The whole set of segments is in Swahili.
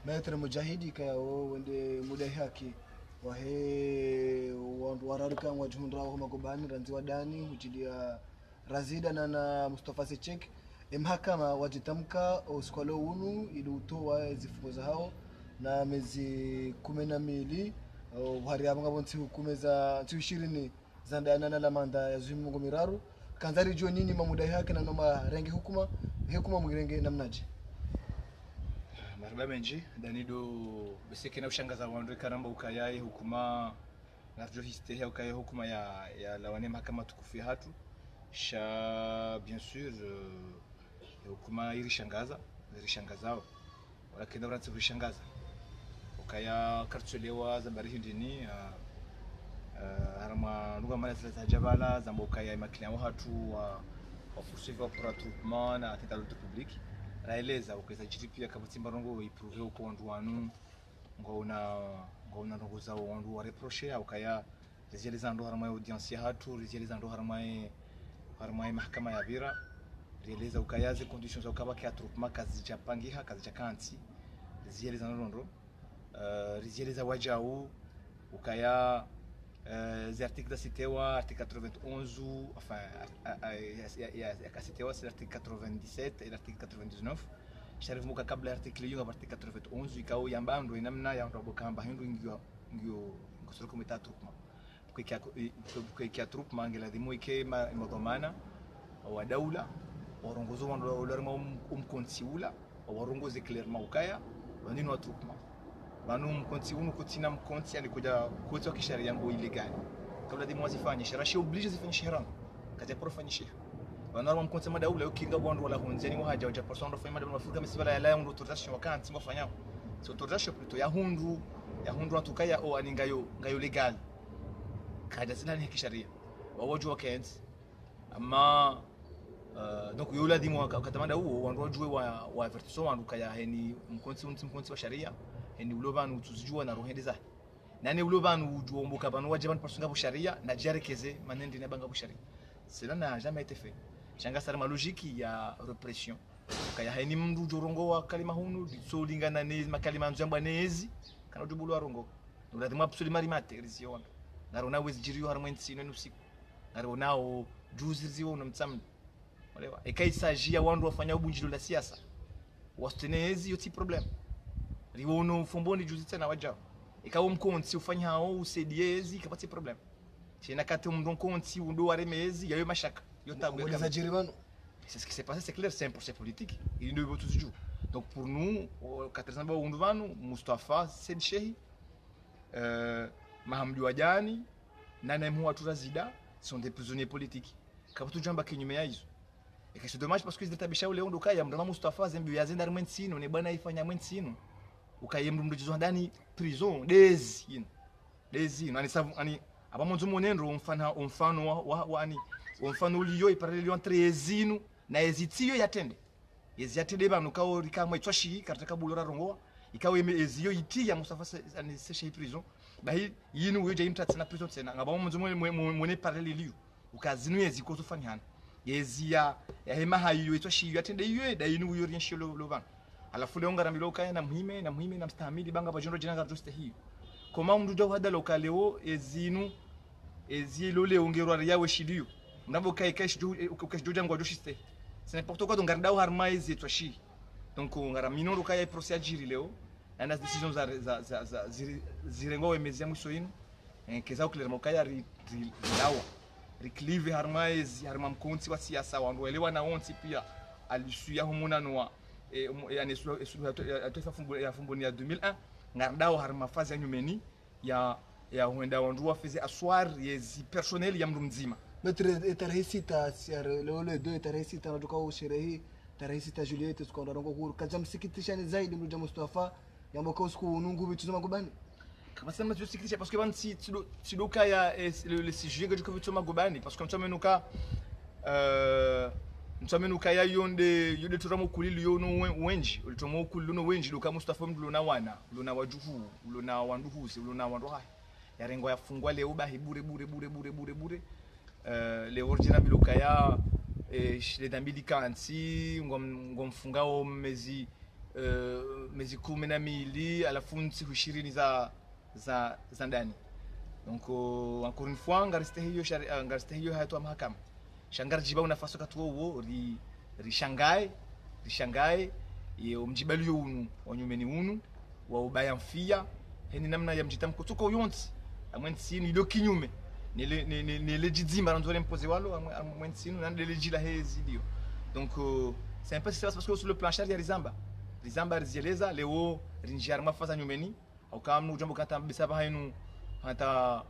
Maître Mujahidi kaya wende muda haki wahe wararuka wajhundra wa magobani ranzi wadani hujidia Razida na Mustafa Sechek mahakama wajitamka usikwalo unu ili utoa zifungo za hao na mezi 12 uhari abanga bonti hukume za 20 za ndana na lamanda ya zumungo miraru kanzari jo nini mamuda yake na noma renge hukuma mwirenge namnaje marba menji danido beseke na ushangaza wandu karamba ukayai hukuma narjo histe ukayai hukuma ya lawane mahakama tukufi hatu sha bien sûr hukuma irishangaza lakini urati kurishangaza ukaya kartulewa zambari hindini harama nuga mala za jabala zamba ukaya maklia hatu wa poursuivre pour attroupement na tête de public raeleza ukeza pia kabutimba rongo iprouver uko wandu wanu ngona rongo za wandu wa reprocher ukaya realiza ndo harama audience hatu realiza ndo harama mahakama ya bira realiza ukayaze conditions za ukaba kia attroupement kazi cha pangiha kazi cha kanti realiza ndo realiza wajau ukaya les articles citewa article 91 enfin citewa c'est l'article 97 et l'article 99 sharif muka kabla article yunga article 91 ikao yambando inamna ya ndo bokamba hindu ngio kusoro komita troupement kwa troupement ngela dimo ike madomana wa daula warongozo wando lorma umkonsiula warongoze clairement ukaya wanini wa troupement banu mkonti unu kutina mkonti alikuja kutoa kisheria ngo ilegal kabla dimo wazifanye sharashi oblige zifanye shehran kaja profanye shehe wanarwa mkonti madaula ukinga bwandu wala hunzeni wahaja waja person ndo fanya mafuka misibala ya layo ndo totation wakanti ngofanya so totation plutôt ya hundu atukaya o aningayo legal kaja zina ni kisheria wawoju wakenzi ama donc yola dimo katamanda huo wandu wajue wa avertiso wandu kaya heni mkonti wa sharia ni ulobanu utuzijua na rohendeza nani ulobanu ujuomboka banu wajiban pasunga busharia na jarekeze manendi na banga busharia cela n'a jamais été fait changa sarma logique ya repression kaya haini mndu jorongo wa kalima hunu so lingana nezi makalima nzamba nezi kana dubulu arongo ndio absolument rimate rizio narona wezi jiriyo harmo nsino nusiku naronao juzizio na mtsamni walewa ekai sajia wandu wafanya ubunjilo la siasa wastenezi yoti problem riwono fomboni juzi tena wajao ikawo mkonti ufanya hao usediezi kapati problem tena kati mndon konti undo waremezi yayo mashaka yotabwe kwa jiribano c'est ce qui s'est passé c'est clair c'est un procès politique il ne veut tous jouer donc pour nous katazamba unduvanu Mustafa Sedchehi Mahamdi Wajani na Nemhu Turazida sont des prisonniers politiques kapatu jamba kinyume ya hizo et c'est dommage parce que ils étaient bisha ule ndo kaya mndana Mustafa zembi yazenda armensino ne bana ifanya mwensino ukayemru mdujizo ndani prison dezi ani abamonzo monendo umfano wa ani umfano liyo iparelio entre ezinu na ezitiyo yatende eziyatende banu kawo rikamwe twashi karataka bulora rongo ikawe eziyo itiya Mustafa ani seshe prison bahi yinu uyo jaimta tsena prison tsena ngabamonzo mone parelio ukazinu eziko zofanyana eziya hema hayo twashi yatende yiyo da yinu uyo rienshelo lovan alafu leo ngaramilo kaya na muhime na mstamili banga bajondo jina juste hiyo koma mndu jo hada lokaleo ezilo leo ngerwa yawe shidio ndabo kai kesh jo ngwa joshiste c'est n'importe quoi donc ngardao harma ezi twashi donc ngaramino ro kaya procès jiri leo na decisions za zirengo emezia mwiso inu keza clairement kaya rilawa riclive harma ezi harma mkonti wa siasa wandu elewa na onti pia alisuya humuna noa yani atofa fumboni ya 2001 ngardao harma fazi ya nyumeni ya huenda wandu wafize aswar yezi personnel ya mndu mzima metre tarehisita le deux tarehisita na tukao sherehi tarehisita Juliette tukaenda rongo huru kaza msikitishani zaidi mndu Mustafa ya mwaka usiku unungu vitu magobani kama sema tusikitisha parce que bansi tidoka ya le sujet que vitu magobani parce que mtamenuka mtamenuka ya yonde turamo kulili yono wenji ulitomo kulili no wenji luka Mustafa mdulona wana ulona wajuhu ulona wanduhusi ulona wandoha yarengo yafungwa leo bahi bure le original biluka ya le dambili kansi ngomfungao mezi miezi 12 alafu siku 20 za ndani. Donc encore une fois ngariste hiyo hatua mahakama shangar jiba unafasi katuo huo rishangae yo mjibali unu wanyumeni unu wa ubaya mfia heni namna ya mjitamko tuko yonti amwensi ni lo kinyume ni le jizimba ranzole imposé walo amwensi no nande le jila hezi dio. Donc c'est un peu ça parce que sur le plancher il y a rizamba rizeleza leo rinjar mafaza nyumeni au kama ujambo kata bisaba hainu hata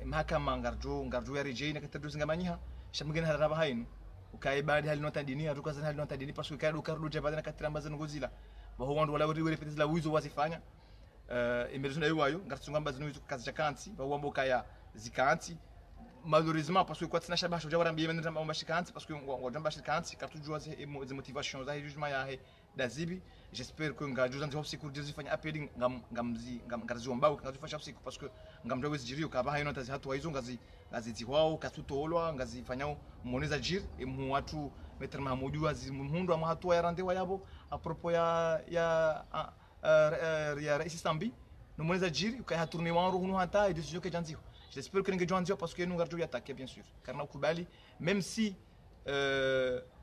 mahakama ngarjo ya rejea kata duzingamanyiha shamgeni haraba hainu ukai baada hali nota dini atuka hali nota dini parce que kaido kardo jabadana katiramba zan gozila ba ho wandu wala wori repetiz la wizo wazifanya emerson ayo wayo ngartsungamba zinu wizo kazi chakanti ba wambo kaya zikanti malheureusement parce que quoi tsina shabasho jawara mbiye menda mamba shikanti parce que ngojamba shikanti kartujua ze motivation za jugement ya da zibi. J'espère que ngajuza ndio siku zifanya appeling ngamziomba ngazifasha siku parce que ngamjwa wezi jiri ukaba hayo nota hatu hizo ngazi wao katutolwa ngazifanya moneza jir mu watu metre mahamudu azimhundo ama hatu ya rande yabo a propos ya rais Sambi no moneza jir ukai hatourner wangu hunu hata et décision que janzio. J'espère que ngejwanzio parce que nous ngarjo attaquer bien sûr karna ukubali même si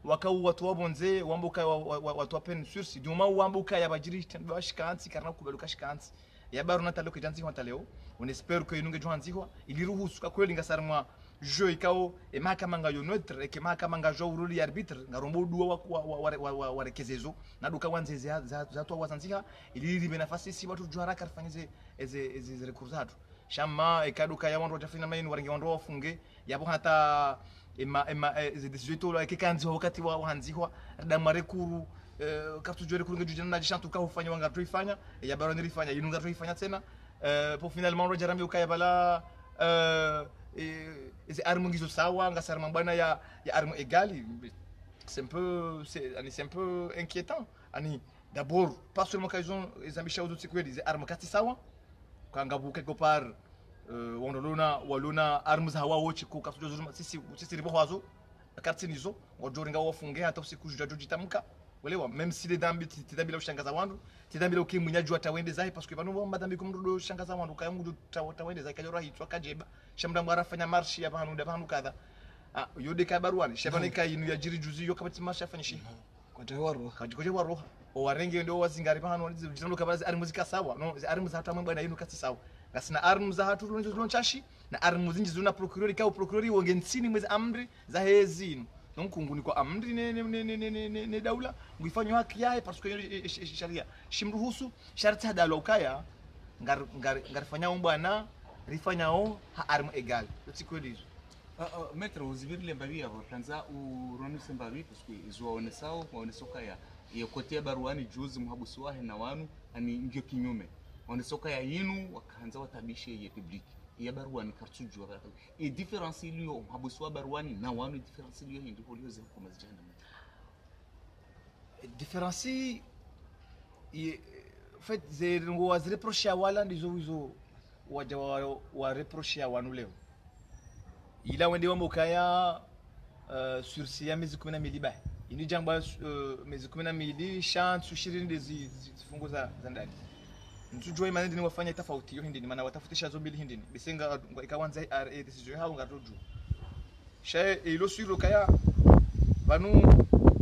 wakau watu wabonze wambuka watu wapen sursi duma wambuka yabajiri bashkansi karna kubaluka shkansi yabaru natalo kijanzi hota leo. On espère que inunge johanziho iliruhusu kwa kweli ngasarmwa jeu ikao mahakama ngayo neutre et que mahakama ngajo uruli arbitre ngarombo duwa wa rekezezo na duka wanzeze za to wazanziha iliribe nafasi si watu juara karfanyize eze rekurzado shama ekaduka ya wandu watafina maini warangi wandu wafunge yabo hata ze decision to kekanzi wakati wa hanzihwa damare kuru kartujore kuru ngejujana na jishantu ka ufanya wanga tuifanya ya baroni rifanya inunga tuifanya tena pour finalement rojarambi ukaya bala ces armes ngizo sawa ngasarma bana ya armes égales. C'est un peu inquiétant ani d'abord pas seulement qu'ils ont les ambitions de sécurité des armes kati sawa kangabu quelque part walona armes hawa wochi ko katujozuma sisi ribo hazo kartini hizo ngojoringa wafunge hata usiku jujitamka welewa même si les dambi tidambila ushangaza wandu tidambila ukimunyaju atawende zahi parce que banu madambi kumrudo shangaza wandu kayamudu tawende zahi kajora hitwa kajeba shamda mwarafanya marshi ya banu dabanu kadha yode kabarwani shabane kayinu ya jiri juzi yo kabati marshi afanyishi koje waro o warenge ndo wazingari banu jitando kabazi armus kasawa no armus hata mambo na yinu kasi sawa gasina armus za hatu lonchashi na armus zinji zuna procureur ka procureur wongensini mwezi amri za hezini. Donc nguni kwa amri ne daula ngifanywa haki yake parce que sharia shimruhusu sharti hadalo ukaya ngarfanya bwana rifanyao ha arme egal tsikwelizo maître uzibiri lembavi avo tanza uronu sembavi parce que izwaonesao waonesoka ya côté baruani juzi muhabusi wahe na wanu ani ngio kinyume waonesoka ya yinu wakaanza watabishe ya public ya baruani kartuju wa et différence ilio muhabusi baruani na wanu différence ilio hindi polio za kama zijana différence en fait zero was reproche wala ndizo wizo waja wa reproche wanu leo ila wende wambo kaya sursi ya miezi 12 ba ini jamba miezi 12 chance ushirini ndezi zifungo za ndani ntujoi manende ni wafanya tofauti yo hindi maana watafutisha zo mbili hindi bisenga ikawanza decision hao ngatoju shay ilo suro kaya banu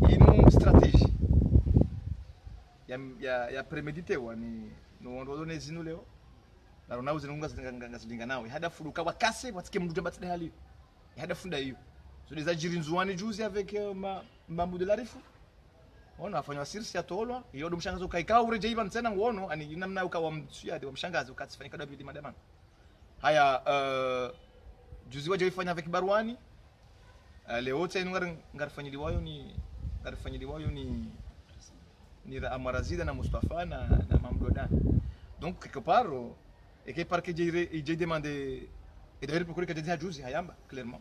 inu strategie ya premedité wani no ndo nezinu leo na rona uzinunga ngazilinga nawe hada furuka wakase watike mndu batide hali hada funda hiyo so des ajiri nzuani juzi avec mambo de la rifu ona afanywa sirsi atolwa iyo ndo mshangazo kaikao ureje ivan tena ngono ani namna ukawa mtsuya de mshangazo ukasifanya kada bili madamana haya juzi waje ifanya avec barwani leo tena ngarfanyiliwayo ni Amarazida na Mustafa na Mamdodan. Donc quelque part et que par que j'ai demandé et d'ailleurs pourquoi que j'ai dit à Juzi hayamba clairement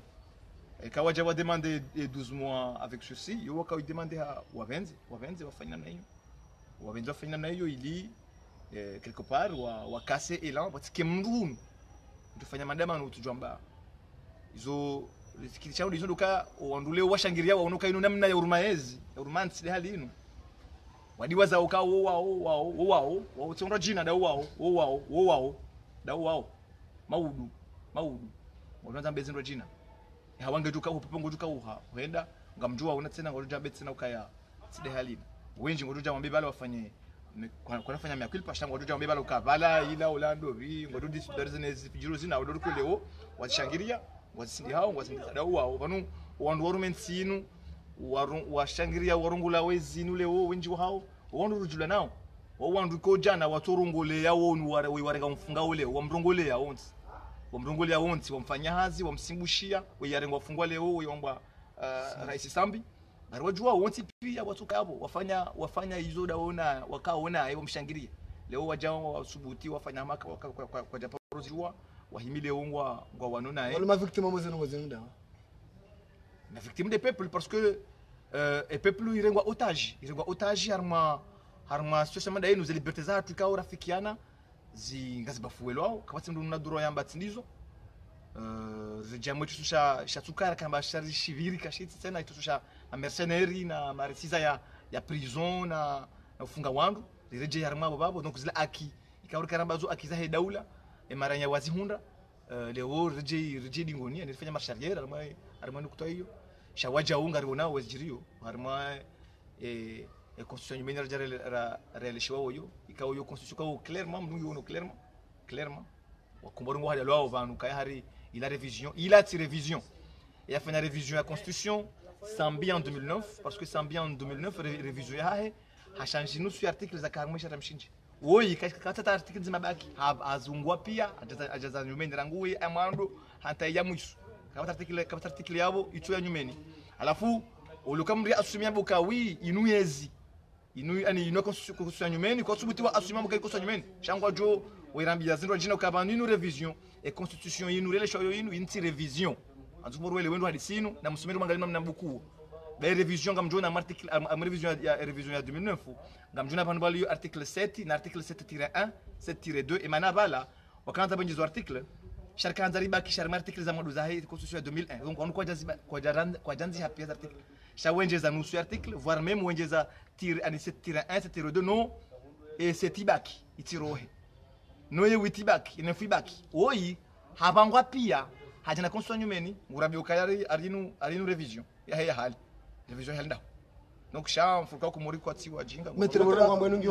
et quand j'ai demandé 12 mois avec sursis yo quand il demandé à wavenzi wafanya na hiyo ili quelque part wa casser élan parce que mndunu tufanya madama na utujamba hizo sikilichao hizo ndoka ondule washangiria waonoka ino namna ya urumaezi ya urumansi hali ino wadiwaza uka wao tsonra jina da wao maudu wanaanza mbezindwa jina hawangetuka upepo ngotuka uha huenda ngamjua una tena ngotuja betsena ukaya side halini wengi ngotuja mwambie bale wafanye kwanafanya mia kwilipa shango ngotuja mwambie bale ukavala ila ulando vi ngotudi darzene zipijiro zina odoru leo washangiria wasindi hao wasindi da wao vanu wandu warumensinu washangiria warungula wezinu leo wengi hao wandu rujula nao wandu ko jana watorungole yao ni warenga mfunga ule wamrongole ya onsi wamrongole onsi wamfanya hazi wamsimbushia weyarenga wafungwa leo weomba rais Sambi arwajua onsi pia watuka hapo wafanya hizo daona wakaona hayo mshangiria leo wajao wasubuti wafanya maka kwa japorozirwa wahimile ongwa ngwa wanona wale ma victime mozeno ngozenga na victime des peuples parce que et peuple irengwa otage harma situation da yenu liberté za Afrika urafikiana ngazibafuelwao kabati ndo naduro yamba tsindizo zijamwe tususha shatukara kamba shari shiviri kashiti tena itususha mercenaires na marisiza ya prison na ufunga wandu reje harma babo donc zila aki ikauri karamba zo akiza he daula e maranya wazihunda leo reje dingoni anifanya marshariere harma nukuta hiyo shawaja unga riona wazjirio harma constitution humaine réalisé wayo ikawo yo constitution ko clairement mnungi wono clairement wakumborongo hali lwa vanu kaya hari ila révision et a fait une révision de la constitution Sambi en 2009 parce que Sambi en 2009 révision a changé nous sur article za karmo cha mshinji woi kata article zimabaki azungwa pia ajaza nyumeni ranguwe amando hata ya mwisu kama article yabo itu ya nyumeni alafu ulukamri asumia bukawi inuyezi ani ino constitution nyumeni kwa subuti wa asumia bukawi constitution nyumeni shangwa jo wirambia zindo jina ukabanu ino révision et constitution ino rele shoyo ino inti révision anzumuru wele wendo hadisino na musumiri mangalima mnabuku ba révision ngamjona article révision ya 2009 ngamjona pano bali article 7 na article 7-1 7-2 et manabala wakanta banjizo article sharika nzariba kisharma article za madu za hii constitution ya 2001 donc on kwa janzi hapi article shawenjeza nusu article voire même wenjeza ani 7-1 7-2 non et setibaki itirohe noye witibaki inefibaki oi habangwa pia hajana constitution nyumeni ngurabi ukayari arinu revision ya hali revision halda donc sha mfuka kumuri kwa tiwa jinga metre bora kwa mwenungi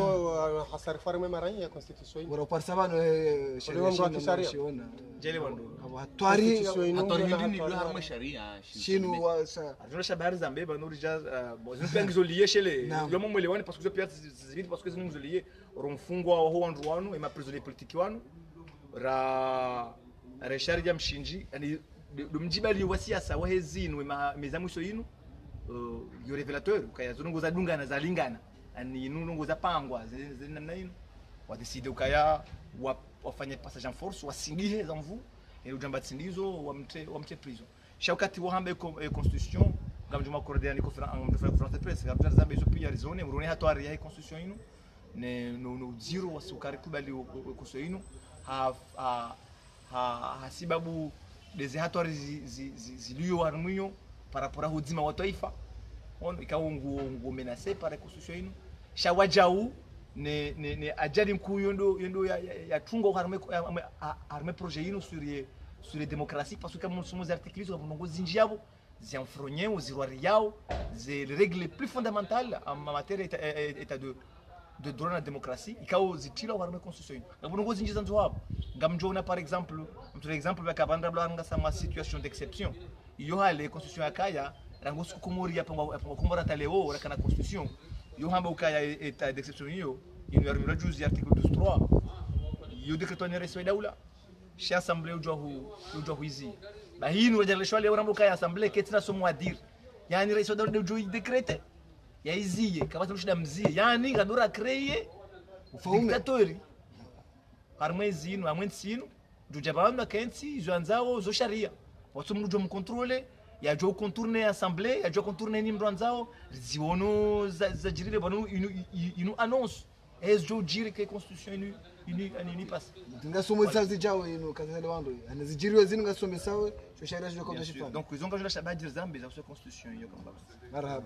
hasar farme maranya ya constitution bora parsabano sharia jele wando hatwari hindi ndio harma sharia shinu wa sa azuna shabari zambe banuri jaz bozin pengizo liye shele lomo mwelewani parce que pia zividi parce que zinungizo liye romfungwa wa wandu wanu ema prisonnier politique wanu ra sharia mshinji ani domjibali wa siasa wa hezinu mezamu so yinu yo revelateur kaya zunungu za dungana za lingana ani nungu za pangwa namna yinu wa decide ukaya wafanye passage en force wasingihe za mvu et ujamba tsindizo wamte prison shawkati wa hambe constitution ngamjuma coordonner ni conférence de presse ngamjuma zambe zo pia rizone urone hatwari ya constitution yinu ne no zero wasukari kubali constitution yinu ha sababu des hatwari ziliyo harmunyo par rapport à hudima wa taifa on ikawa nguo menacé par la constitution yinu shawajau ne ajali mkuu yondo ya tungo harme projet yinu sur les démocraties parce que comme nous sommes articles sur nos zinjiabo zianfronye aux iroiriao c'est les règles plus fondamentales en matière état de droit à la démocratie ikawa zitila harme constitution yinu ngo zinjiza nzwabo ngamjona par exemple bakabanda blanga sama situation d'exception iyo hale constitution yakaya rangosu kumuri yapangwa kumbora taleo rakana constitution yo hamba ukaya état d'exception hiyo inu yarmira juzi article 12.3 yo decreto ni rais wa daula sha assemblée ujwa hizi ba hinu rejeleshwa leo rambo kaya assemblée ketina somo adir yani rais wa daula ujwa decrete ya hiziye kama tushida mzie yani kadura créer dictatori harmezi inu amwensinu jujabana kensi zwanzao zo sharia watu mrujo mkontrole ya jo contourner assemblée ya jo contourner ni mranzao ziono za jirire banu inu annonce jo jiri ke constitution inu passe ngasomo tsazi jawo inu kazale wando anazijiriwe zinu ngasombe sawe cho sharia jo kwa donc ils ont quand je la shabadir zambe za constitution yo kamba marhaba